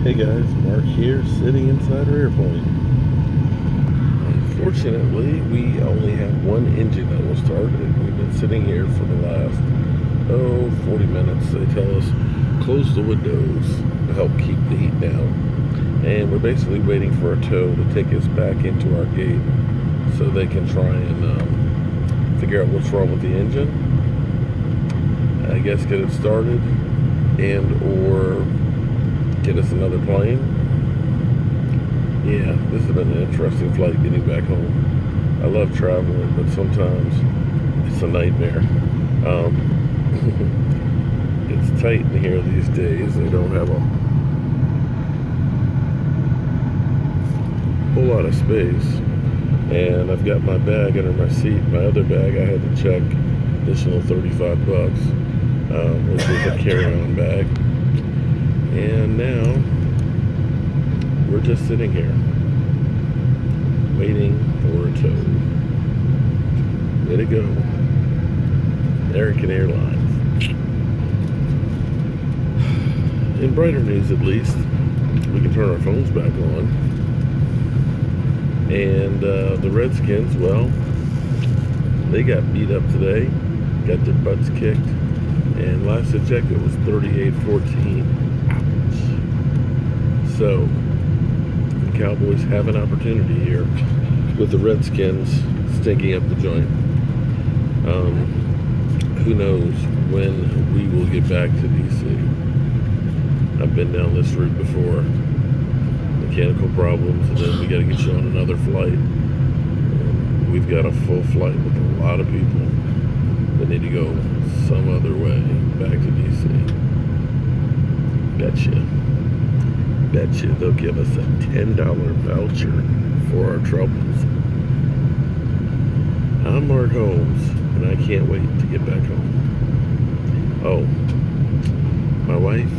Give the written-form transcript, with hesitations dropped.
Hey guys, Mark here, sitting inside our airplane. Unfortunately, we only have one engine that will start, and we've been sitting here for the last, 40 minutes. They tell us, close the windows to help keep the heat down. And we're basically waiting for a tow to take us back into our gate so they can try and figure out what's wrong with the engine. I guess get it started and or get us another plane. Yeah, this has been an interesting flight getting back home. I love traveling, but sometimes it's a nightmare. It's tight in here these days. They don't have a whole lot of space. And I've got my bag under my seat. My other bag I had to check, additional $35, which was a carry-on bag. And now we're just sitting here waiting for a tow. Way to go, American Airlines. In brighter news, at least, we can turn our phones back on. And the Redskins, well, they got beat up today, got their butts kicked, and last I checked it was 38-14. So, the Cowboys have an opportunity here with the Redskins stinking up the joint. Who knows when we will get back to D.C. I've been down this route before. Mechanical problems, and then we got to get you on another flight. We've got a full flight with a lot of people that need to go some other way back to D.C. Bet you they'll give us a $10 voucher for our troubles. I'm Mark Holmes, and I can't wait to get back home. Oh, my wife